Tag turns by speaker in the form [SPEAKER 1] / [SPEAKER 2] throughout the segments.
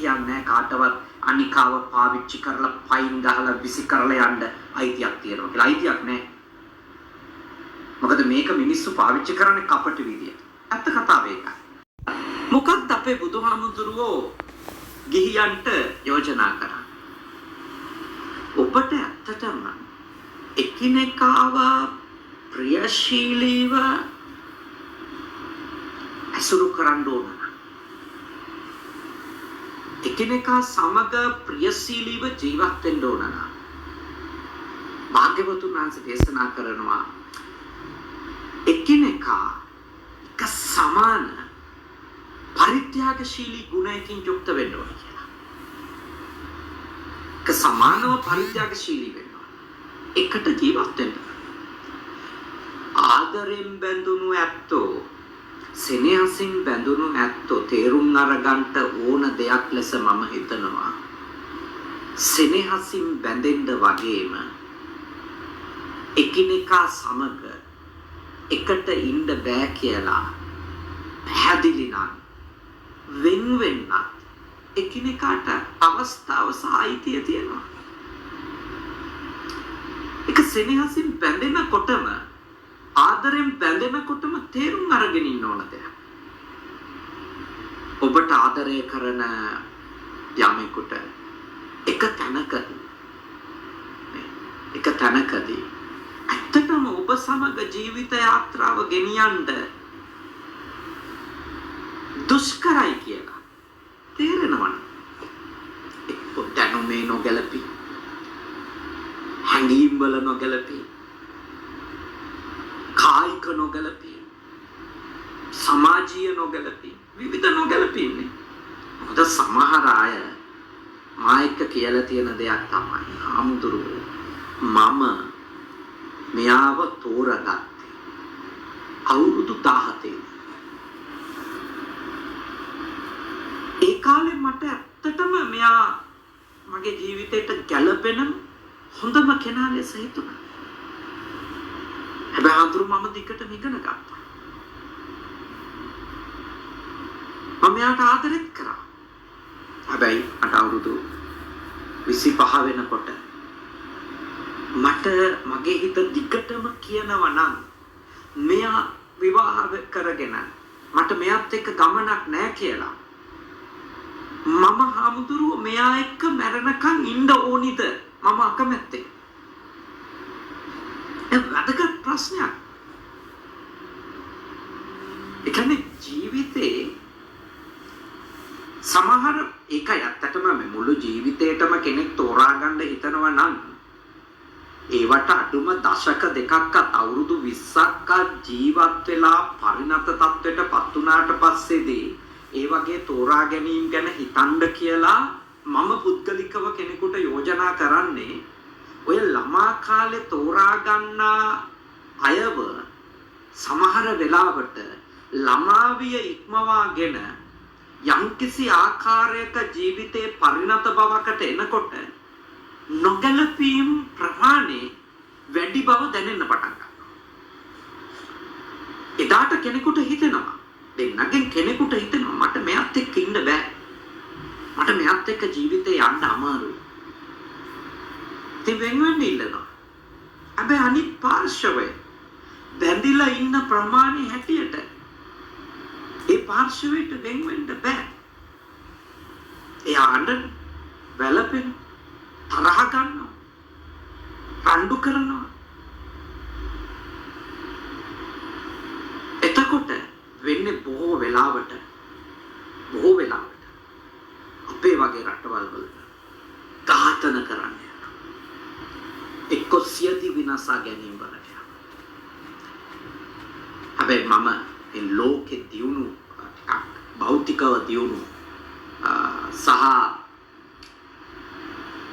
[SPEAKER 1] කියන්නේ කාටවත් අනිකාව පාවිච්චි කරලා පයින් ගහලා විසි කරලා යන්න අයිතියක් තියෙනවා කියලා. අයිතියක් නැහැ. මොකද මේක මිනිස්සු පාවිච්චි කරන්නේ කපට විදියට. ඇත්ත කතාව ඒකයි. මොකක්ද අපේ බුදුහාමුදුරුවෝ ගිහියන්ට යෝජනා කරන්නේ? ඔබට ඇත්තටම එකිනෙකාව ප්‍රියශීලීව අසුරු කරන්න ඕන. එකිනෙකා සමග ප්‍රියශීලීව ජීවත් වෙන්න ඕන. භාග්‍යවතුන් වහන්සේ දේශනා කරනවා එකිනෙකා එක සමාන පරිත්‍යාගශීලී ගුණයකින් යුක්ත වෙන්න ඕන කියලා. එක සමානව පරිත්‍යාගශීලී වෙන්න ඕන. එකට ජීවත් වෙන්න. ආදරෙන් බැඳුණු ඇත්තෝ සෙනෙහසින් බැඳුණු ඇත්තෝ තේරුම් අරගන්න ඕන දෙයක් ලෙස මම හිතනවා. සෙනෙහසින් බැඳෙන්න වගේම එකිනෙකා සමග එකට ඉන්න බෑ කියලා පැහැදිලි නම් වෙන් වෙන්නත් එකිනෙකාට අවස්ථාව සහ අයිතිය තියෙනවා. එක සෙනෙහසින් බැඳෙනකොටම ආදරෙන් බැඳෙනකොටම තේරුම් අරගෙන ඉන්න ඕන දෙයක්. ඔබට ආදරය කරන යමෙකුට එක තැනකදී ඇත්තටම ඔබ සමග ජීවිත යාත්‍රාව ගෙනියන්න දුෂ්කරයි කියලා තේරෙනවනේ. එක්ක දැනුමේ නොගැලපී, හැඟීම් වල නොගැලපී, කායික නොගැලපී, සමාජීය නොගැලපී, විවිධ නොගැලපීන්නේ. මොකද සමහර අය මා එක්ක කියලා තියෙන දෙයක් තමයි ආමුදුරුවෝ මම මෙයාව තෝරගත්තේ අවුරුදු 17. ඒ කාලේ මට ඇත්තටම මෙයා මගේ ජීවිතේට ගැළපෙන හොඳම කෙනා ලෙස හිතුණා. හැබැයි අඳුරු මම දිගටම ඉගෙන ගත්තා. මම එයාට ආදරෙත් කරා. හැබැයි අට අවුරුදු 25 වෙනකොට මට මගේ හිත දිගටම කියනවා නම් මෙයා විවාහ කරගෙන මට මෙයාත් එක්ක ගමනක් නැහැ කියලා. මම හාමුදුරුවෝ මෙයා එක්ක මැරෙනකන් ඉන්න ඕනිද? මම අකමැත්තේ. ඒක වැදගත් ප්‍රශ්නයක්. ඒ කියන්නේ ජීවිතේ සමහර ඒකයි ඇත්තටම මේ මුළු ජීවිතේටම කෙනෙක් තෝරා ගන්න හිතනවා නම් ඒවට අඩුම දශක දෙකක්වත් අවුරුදු 20ක් ජීවත් වෙලා පරිණත තත්ත්වයටපත් වුණාට පස්සේදී ඒ වගේ තෝරා ගැනීම ගැන හිතන්න කියලා මම පුද්ගලිකව කෙනෙකුට යෝජනා කරන්නේ ඔය ළමා කාලේ තෝරා ගන්නා අයව සමහර වෙලාවට ළමාවිය ඉක්මවාගෙන යම්කිසි ආකාරයක ජීවිතේ පරිණත බවකට එනකොට නොගැලපීම් ප්‍රමාණය වැඩි බව දැනෙන්න පටන් ගන්නවා. එදාට කෙනෙකුට හිතෙනවා දෙන්නගෙන් කෙනෙකුට හිතෙනවා මට මෙයාත් එක්ක ඉන්න බෑ. මට මෙයාත් එක්ක ජීවිතේ යන්න අමාරුයි. ඉතින් වෙන වෙන්න ඉල්ලනවා. හැබැයි අනිත් පාර්ශවයේ බැඳිලා ඉන්න ප්‍රමාණය හැටියට ඒ පාර්ශවයට වෙන වෙන්න බෑ. එයාට වැළපෙන තරහ ගන්නවා. රණ්ඩු කරනවා. එතකොට වෙන්නේ බොහෝ වෙලාවට අපේ වගේ රටවල් වල ඝාතන කරන්නේ. එක්ක සියදි විනාශා ගැනීම වලට. හැබැයි මම මේ ලෝකෙ දියුණු භෞතිකව දියුණු සහ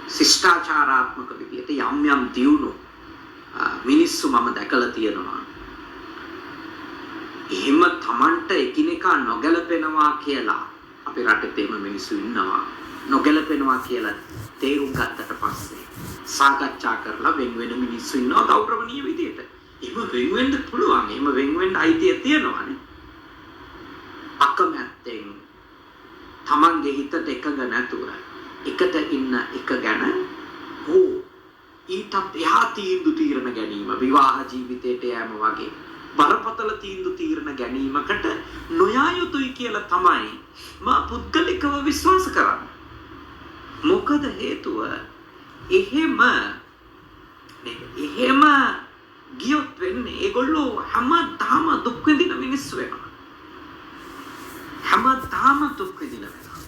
[SPEAKER 1] ශිෂ්ටාචාරාත්මක විදියට යම් දියුණු මිනිස්සු මම දැකලා තියෙනවා. එහෙම Tamanට එකිනෙකා නොගැලපෙනවා කියලා අපේ රටේ එහෙම මිනිස්සු ඉන්නවා. නොගැලපෙනවා කියලා තේරුම් ගත්තට පස්සේ සාකච්ඡා කරලා වෙන වෙන මිනිස්සු ඉන්නවා ගෞරවණීය විදියට. එහෙම වෙන වෙන්න පුළුවන්. එහෙම වෙන වෙන්න අයිතිය තියෙනවානේ. අකමැත්තෙන් තමන්ගේ හිතට එකඟ නැතුව එකට ඉන්න එක ගැන හෝ ඊටත් එහා තීරණ ගැනීම විවාහ ජීවිතයට යෑම වගේ බරපතල තීරණ ගැනීමකට නොයා යුතුයි කියලා තමයි මා පුද්ගලිකව විශ්වාස කරන්නේ. මොකද හේතුව එහෙම ගියොත් වෙන්නේ ඒගොල්ලෝ හැමදාම දුක් විඳින මිනිස්සු වෙනවා. හැමදාම දුක් විඳින වෙනවා.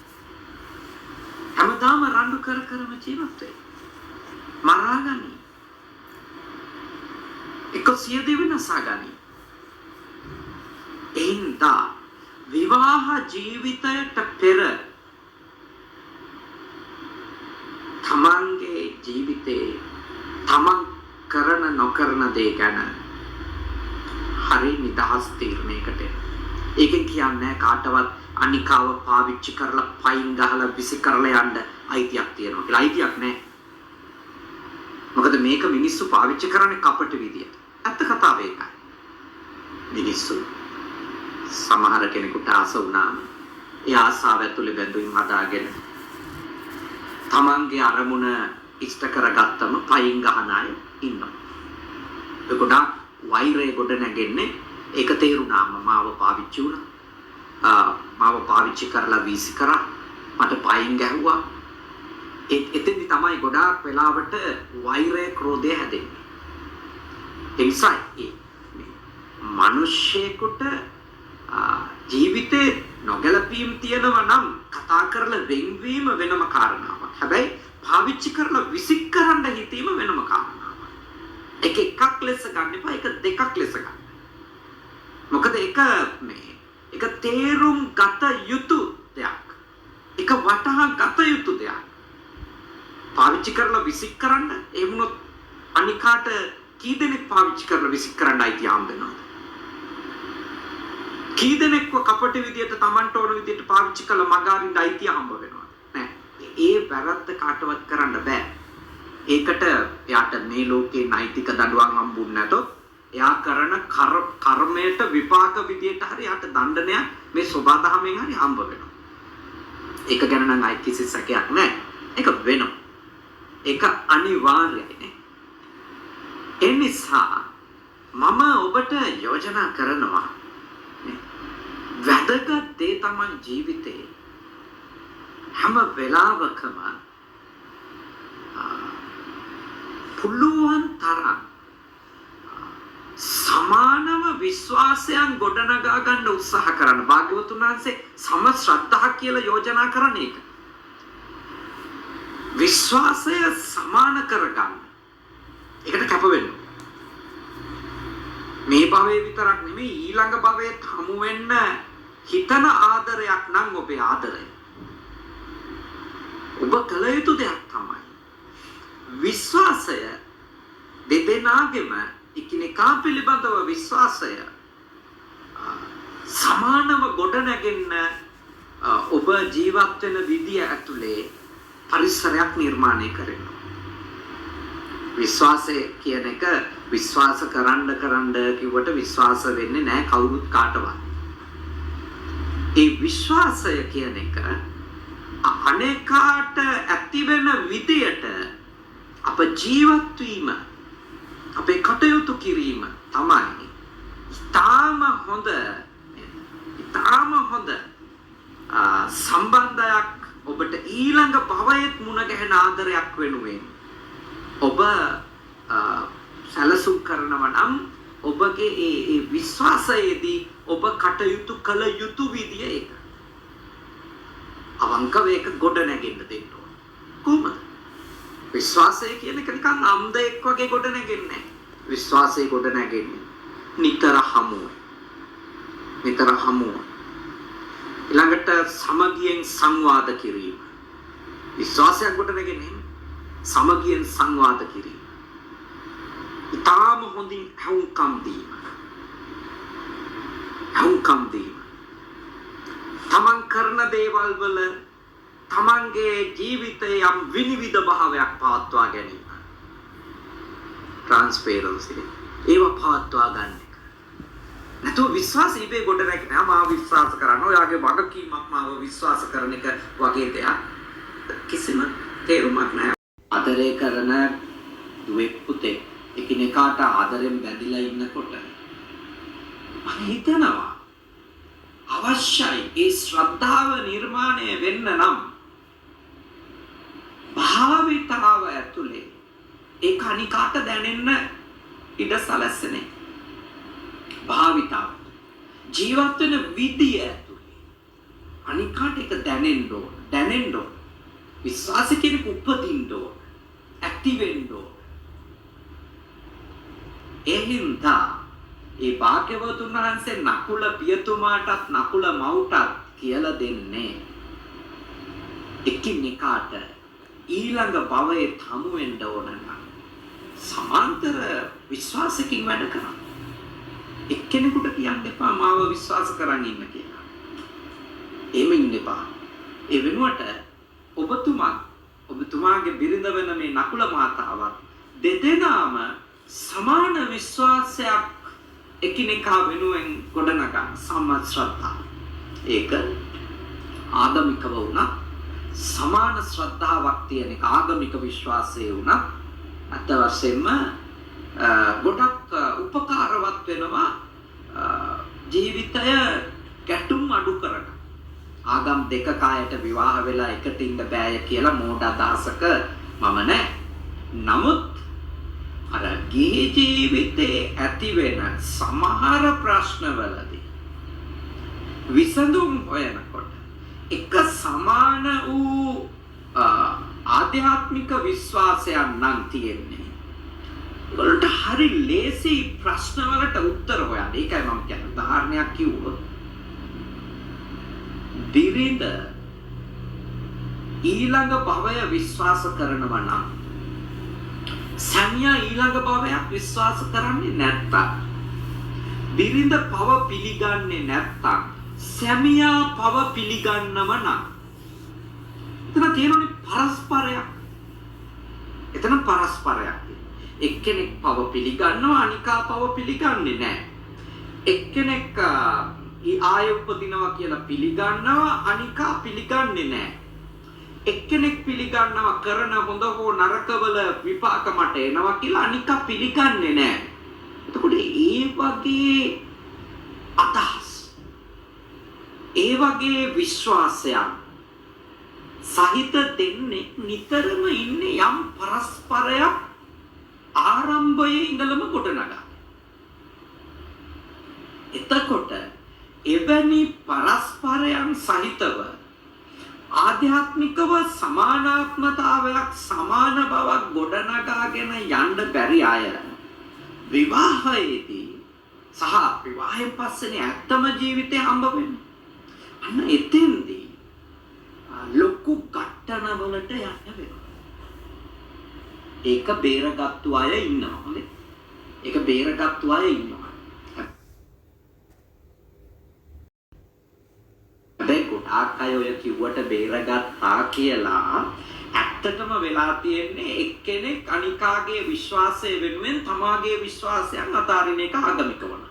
[SPEAKER 1] හැමදාම රණ්ඩු කරම ජීවත් වෙයි. මරාගනි. එක සියදිවි විනාශාගනි. එින්දා විවාහ ජීවිතයට පෙර තමන්ගේ ජීවිතේ තමන් කරන නොකරන දේ ගැන හරි නිදහස් තීරණයකට ඒකෙන් කියන්නේ කාටවත් අනිකාව පාවිච්චි කරලා පයින් ගහලා විසි කරලා යන්න අයිතියක් තියෙනවා කියලා. අයිතියක් නැහැ. මොකද මේක මිනිස්සු පාවිච්චි කරන්නේ කපට විදියට. ඇත්ත කතාව ඒකයි. මිනිස්සු සමහර කෙනෙකුට ආස වුණාම ඒ ආසාව ඇතුලේ බැඳුම් හදාගෙන තමන්ගේ අරමුණ ඉෂ්ට කරගත්තම පයින් ගහන අය ඉන්නවා. ඒ ගොඩක් වෛරය ගොඩ නැගෙන්නේ ඒක තේරුණාම මාව පාවිච්චි වුණා. මාව පාවිච්චි කරලා වීසි කරා. මට පයින් ගැහුවා. එතෙන්දි තමයි ගොඩාක් වෙලාවට වෛරය ක්‍රෝධය හැදෙන්නේ. ඒ නිසා මිනිස්සෙකුට ජීවිතේ නොගැලපීම් තියෙනවා නම් කතා කරලා වෙන්වීම වෙනම කාරණාවක්. හැබැයි පාවිච්චි කරලා විසික් කරන්න හිතීම වෙනම කාරණාවක්. එකක් ලෙස ගන්න එපා, එක දෙකක් ලෙස ගන්න. මොකද ඒක තේරුම් ගත යුතු දෙයක්. ඒක වටහා ගත යුතු දෙයක්. පාවිච්චි කරලා විසික් කරන්න ඒ වුණොත් අනිකාට කී දෙනෙක් පාවිච්චි කරලා විසික් කරන්න අයිතිය හම්බ වෙනවද? කී දෙනෙක්ව කපට විදියට Tamanට ඕන විදියට පාවිච්චි කළා මගාරින්න අයිතිය හම්බ වෙනවද? නෑ. ඒ වැරද්ද කාටවත් කරන්න බෑ. ඒකට එයාට මේ ලෝකේ නෛතික දඬුවම් හම්බුනේ නැතොත් එයා කරන කර්මයට විපාක විදියට හරි යාට දණ්ඩනය මේ සබදාහමෙන් හරි හම්බ වෙනවා. ඒක ගැන නම් අයි කිසි සැකයක් නැහැ. ඒක වෙනවා. ඒක අනිවාර්යයි නේ. ඒ නිසා මම ඔබට යෝජනා කරනවා වැදගත් දේ තමයි ජීවිතේ හැම වෙලාවකම පුළුවන් තරම් සමානව විශ්වාසයන් ගොඩනගා ගන්න උත්සාහ කරන්න. භාග්‍යවතුන් වහන්සේ සම ශ්‍රද්ධා කියලා යෝජනා කරන්නේ ඒක. විශ්වාසය සමාන කරගන්න. ඒකට කැප වෙන්න. මේ භවයේ විතරක් නෙමෙයි ඊළඟ භවයේ හමු වෙන්න හිතන ආදරයක් නම් ඔබේ ආදරය. ඔබ කල යුතු දෙයක් තමයි විශ්වාසය දෙදෙනාගේම එකිනෙකා පිළිබඳව විශ්වාසය සමානව ගොඩනැගෙන්න ඔබ ජීවත් වෙන විදිය ඇතුලේ පරිසරයක් නිර්මාණය කරනවා. විශ්වාසය කියන එක විශ්වාස කරන්න කිව්වට විශ්වාස වෙන්නේ නැහැ කවුරුත් කාටවත්. ඒ විශ්වාසය කියන එක අනේකාට ඇති වෙන විදියට අප ජීවත් වීම අපේ කටයුතු කිරීම තමයි ඊටාම හොඳ සම්බන්ධයක් ඔබට ඊළඟ භවයේත් මුණ ගැහෙන ආදරයක් වෙනුවෙන් ඔබ සැලසුම් කරනවා නම් ඔබගේ ඒ විශ්වාසයේදී ඔබ කටයුතු කළ යුතු විදිය ඒක. අවංකව ඒක ගොඩ නැගෙන්න දෙන්න ඕන. කොහොමද? විශ්වාසය කියන එක නිකන් අන්ධයෙක් වගේ ගොඩ නැගෙන්නේ නැහැ. විශ්වාසය ගොඩ නැගෙන්නේ නිතර හමුව. ඊළඟට සමගියෙන් සංවාද කිරීම. විශ්වාසයක් ගොඩ නැගෙන්නේ සමගියෙන් සංවාද කිරීම. ඊටාම හොඳින් හවුකම් දීම. තමන් කරන දේවල් වල තමන්ගේ ජීවිතයේ යම් විනිවිද භාවයක් පවත්වා ගැනීම. ට්‍රාන්ස්පරන්සි ඒව පවත්වා ගන්න එක. නැතුව විශ්වාසය ඉබේ ගොඩ නැගිටිනවා. මාව විශ්වාස කරන්න. ඔයාගේ වගකීමක් මාව විශ්වාස කරන එක වගේ දෙයක් කිසිම තේරුමක් නැහැ. ආදරය කරන දුවෙක් පුතෙක් එකිනෙකාට ආදරෙන් බැඳිලා ඉන්නකොට මම හිතනවා අවශ්‍යයි ඒ ශ්‍රද්ධාව නිර්මාණය වෙන්න නම් භාවිතාව ඇතුලේ ඒ කණිකාට දැනෙන්න ඉඩ සැලසෙන්නේ. භාවිතාව ජීවත් වෙන විදිය ඇතුලේ අනිකාට ඒක දැනෙන්න ඕන. විශ්වාස කෙනෙකු උපදින්න ඕන. ඇක්ටිව් වෙන්න ඕන. එහෙනම් ඒ භාග්‍යවතුන් වහන්සේ නකුල පියතුමාටත් නකුල මව්ටත් කියලා දෙන්නේ එකිනෙකාට ඊළඟ භවයේ හමු වෙන්න ඕන නම් සමාන්තර විශ්වාසකින් වැඩ කරන්න. එක්කෙනෙකුට කියන්න එපා මාව විශ්වාස කරන් ඉන්න කියලා. එහෙම ඉන්න එපා. ඒ වෙනුවට ඔබතුමාගේ බිරිඳ වෙන මේ නකුල මාතාවත් දෙදෙනාම සමාන විශ්වාසයක් එකිනෙකා වෙනුවෙන් ගොඩනගා සම්මත ශ්‍රද්ධාව. ඒක ආගමිකව වුණා සමාන ශ්‍රද්ධාවක් තියෙන එක ආගමික විශ්වාසයේ වුණා අත වශයෙන්ම ගොඩක් උපකාරවත් වෙනවා ජීවිතය ගැටුම් අඩු කරන. ආගම් දෙක කායට විවාහ වෙලා එකට ඉන්න බෑය කියලා මෝඩ අදහසක මම නැහැ. නමුත් අර ගිහි ජීවිතේ ඇති වෙන සමහර ප්‍රශ්නවලදී විසඳුම් හොයනකොට එක සමාන වූ ආධ්‍යාත්මික විශ්වාසයක් නම් තියෙන්නේ. ඒකට හරි ලේසි ප්‍රශ්නවලට උත්තර හොයන්න. ඒකයි මම කියන්නේ උදාහරණයක් කිව්වොත් බිරිඳ ඊළඟ භවය විශ්වාස කරනවා නම් සැමියා ඊළඟ භවයක් විශ්වාස කරන්නේ නැත්තම් බිරිඳ පව පිළිගන්නේ නැත්තම් සැමියා පව පිළිගන්නව නම් එතන තියෙන්නේ පරස්පරයක්. එක්කෙනෙක් පව පිළිගන්නවා අනිකා පව පිළිගන්නේ නැහැ. එක්කෙනෙක් ආය උපදිනවා කියලා පිළිගන්නවා අනිකා පිළිගන්නේ නැහැ. එක්කෙනෙක් පිළිගන්නවා කරන හොඳ හෝ නරකවල විපාක මට එනවා කියලා අනිකා පිළිගන්නේ නැහැ. එතකොට ඒ වගේ අදහස් ඒ වගේ විශ්වාසයන් සහිත දෙන්නේ නිතරම ඉන්නේ යම් පරස්පරයක් ආරම්භයේ ඉඳලම ගොඩනගා. එතකොට එවැනි පරස්පරයන් සහිතව ආධ්‍යාත්මිකව සමානාත්මතාවයක් සමාන බවක් ගොඩනගාගෙන යන්න බැරි අය විවාහයේදී සහ විවාහයෙන් පස්සේනේ ඇත්තම ජීවිතේ හම්බ වෙන්නේ. අන්න එතෙන්දී ලොකු කට්ටන වලට යන්න වෙනවා. ඒක බේරගත්තු අය ඉන්නවා. හරි. ඒක බේරගත්තු අය ඉන්නවා. හැබැයි ගොඩාක් අය ඔය කිව්වට බේරගත්තා කියලා ඇත්තටම වෙලා තියෙන්නේ එක්කෙනෙක් අනිකාගේ විශ්වාසය වෙනුවෙන් තමාගේ විශ්වාසයන් අතාරින එක ආගමික වුණා.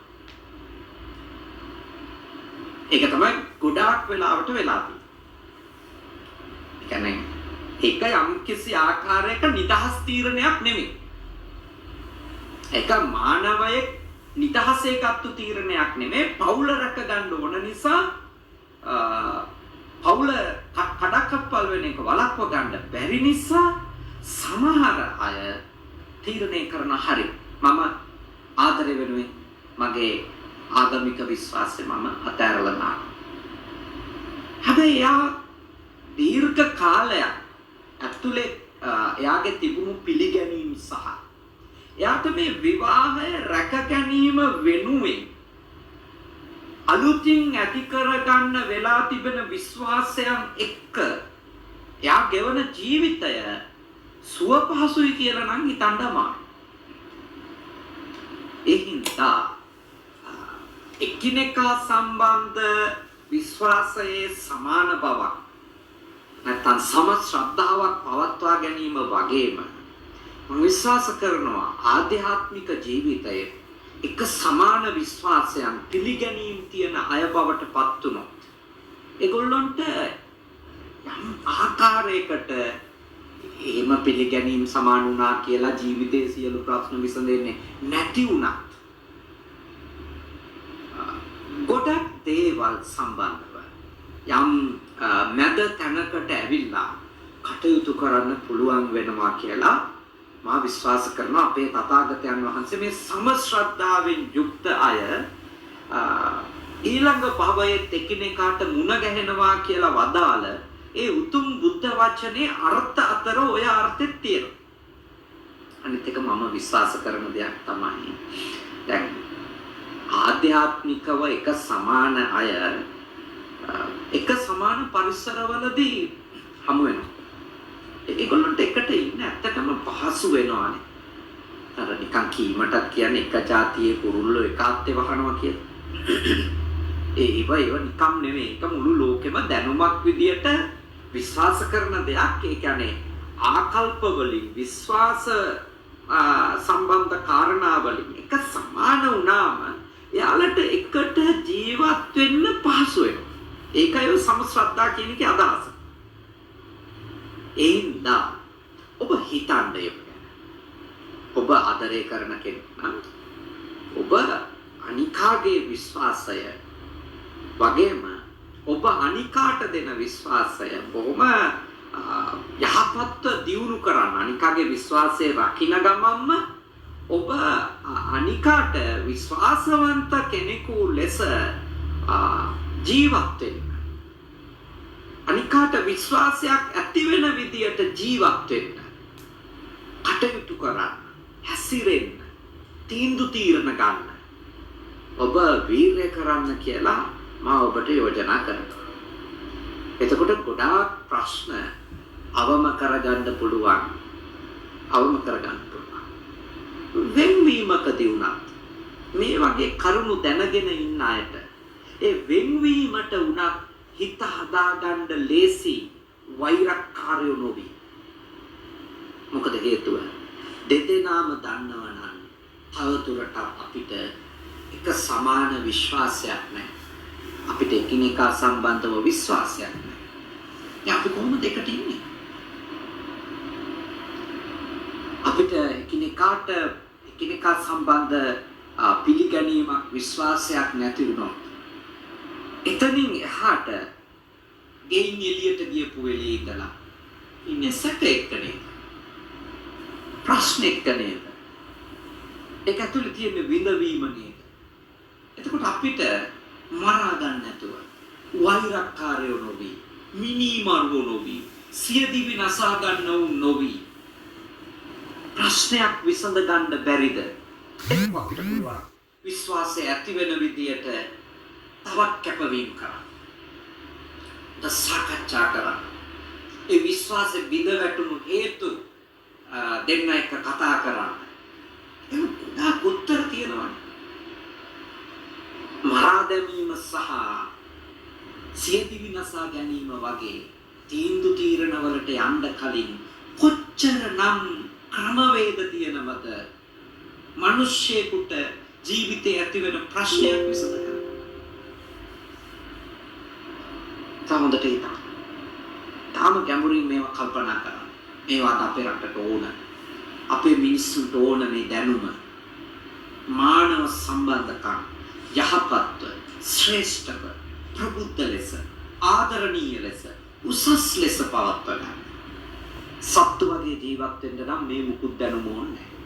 [SPEAKER 1] ඒක තමයි ගොඩාක් වෙලාවට වෙලා තියෙන්නේ. ඒ කියන්නේ ඒක යම් කිසි ආකාරයක නිදහස් තීරණයක් නෙමෙයි. ඒක මානවයේ නිදහසේ ගත්තු තීරණයක් නෙමෙයි. පවුල රැක ගන්න ඕන නිසා පවුල කඩකප්පල් වෙන එක වළක්ව ගන්න බැරි නිසා සමහර අය තීරණය කරන හරි මම ආදරය වෙනුවෙන් මගේ ආගමික විශ්වාසය මම අතහැරලා දානවා. හැබැයි යා දීර්ඝ කාලයක් ඇතුලේ එයාගේ තිබුණු පිළිගැනීම් සහ එයාට මේ විවාහය රැක ගැනීම වෙනුවෙන් අලුතින් ඇති කරගන්න වෙලා තිබෙන විශ්වාසයන් එක්ක එයා ගෙවන ජීවිතය සුව පහසුයි කියලා නම් හිතන්න අමාරුයි. ඒ හින්දා එකිනෙකා සම්බන්ධ විශ්වාසයේ සමාන බවක් නැත්නම් සම ශ්‍රද්ධාවක් පවත්වා ගැනීම වගේම මම විශ්වාස කරනවා ආධ්‍යාත්මික ජීවිතයේ එක සමාන විශ්වාසයන් පිළිගැනීම් තියෙන අය බවට පත් වුණොත් ඒගොල්ලන්ට යම් ආකාරයකට එහෙම පිළිගැනීම් සමාන වුණා කියලා ජීවිතයේ සියලු ප්‍රශ්න විසඳෙන්නේ නැති වුණත් ගොඩක් දේවල් සම්බන්ධව යම් මැද තැනකට ඇවිල්ලා කටයුතු කරන්න පුළුවන් වෙනවා කියලා මා විශ්වාස කරනවා. අපේ තථාගතයන් වහන්සේ මේ සම ශ්‍රද්ධාවෙන් යුක්ත අය ඊළඟ භවයේ එකිනෙකාට මුණ ගැහෙනවා කියලා වදාළ ඒ උතුම් බුද්ධ වචනේ අර්ථ අතර ඔය අර්ථෙත් තියෙනවා. අනිත් එක මම විශ්වාස කරන දෙයක් තමයි දැන් ආධ්‍යාත්මිකව එක සමාන අය එක සමාන පරිසරවලදී හමු වෙනවා. ඒගොල්ලන්ට එකට ඉන්න ඇත්තටම පහසු වෙනවානේ. අර නිකන් කීමටත් කියන්නේ එක જાතියේ කුරුල්ලෝ එකාත්තේ වහනවා කියලා. ඒව නිකම් නෙමෙයි. ඒක මුළු ලෝකෙම දැනුමක් විදියට විශ්වාස කරන දෙයක්. ඒ කියන්නේ ආකල්ප වලින් විශ්වාස සම්බන්ධ කාරණා වලින් එක සමාන වුණාම එයාලට එකට ජීවත් වෙන්න පහසු වෙනවා. ඒකයි සමශ්‍රද්ධා කියන එකේ අදහස. එින්දා ඔබ හිතන්නේ ඔබ ආදරය කරන කෙනෙක් නම් ඔබ අනිකාගේ විශ්වාසය වගේම ඔබ අනිකාට දෙන විශ්වාසය බොහොම යහපත්ව දියුණු කරන්න අනිකාගේ විශ්වාසය රකින්න ගමන්ම ඔබ අනිකාට විශ්වාසවන්ත කෙනෙකු ලෙස ජීවත් වෙන්න අනිකාට විශ්වාසයක් ඇති වෙන විදියට ජීවත් වෙන්න කටයුතු කරන්න හැසිරෙන්න තීන්දුව తీරන ගන්න ඔබ වීරය කරන්න කියලා මම ඔබට යෝජනා කරනවා. එතකොට ගොඩාක් ප්‍රශ්න අවම කරගන්න පුළුවන්. වෙන්වීමකදී උනත් මේ වගේ කරුණු දැනගෙන ඉන්න අයට ඒ වෙන්වීමට උනත් හිත හදාගන්න ලේසි වෛරක්කාරයෝ නොවි. මොකද හේතුව දෙදෙනාම දන්නවා නම් තවදුරටත් අපිට එක සමාන විශ්වාසයක් නැහැ. අපිට එකිනෙකා සම්බන්ධව විශ්වාසයක් නැහැ. අපි කොහොමද එකට ඉන්නේ? අපිට එකිනෙකා සම්බන්ධ පිළිගැනීමක් විශ්වාසයක් නැති වුණොත් එතනින් එහාට ගෙයින් එළියට ගියපු වෙලේ ඉඳලා ඉන්නේ සැක එක්ක නේද? ප්‍රශ්න එක්ක නේද? ඒක ඇතුලේ තියෙන විඳවීම නේද? එතකොට අපිට මරා ගන්න නැතුව වෛරක්කාරයෝ නොවි, මිනිමරුවෝ නොවි, සියදිවි නසා ගන්නවු නොවි ප්‍රශ්නයක් විසඳ ගන්න බැරිද? ඒක අපිට පුළුවන්. විශ්වාසය ඇති වෙන විදියට තවත් කැපවීම කරන්න. සාකච්ඡා කරන්න. ඒ විශ්වාසෙ බිඳ වැටුණු හේතු දෙන්න එක කතා කරන්න. ඒක උත්තර තියෙනවා. මරා දැමීම සහ සියදිවි නසා ගැනීම වගේ තීන්දුව తీරන වලට යන්න කලින් කොච්චරනම් ක්‍රමවේද තියෙනවද මිනිස්සෙකුට ජීවිතේ ඇති වෙන ප්‍රශ්නයක් විසඳ ගන්න. තමන්ට හිතා. තාම ගැඹුරින් මේවා කල්පනා කරන්න. මේවාට අපේ රටට ඕන. අපේ මිනිස්සුන්ට ඕන මේ දැනුම. මානව සම්බන්ධකම් යහපත්ව, ශ්‍රේෂ්ඨව, ප්‍රබුද්ධ ලෙස, ආදරණීය ලෙස, උසස් ලෙස පවත්වා ගන්න. සත්තු වගේ ජීවත් වෙන්න නම් මේ මුකුත් දැනුම ඕනේ නැහැ.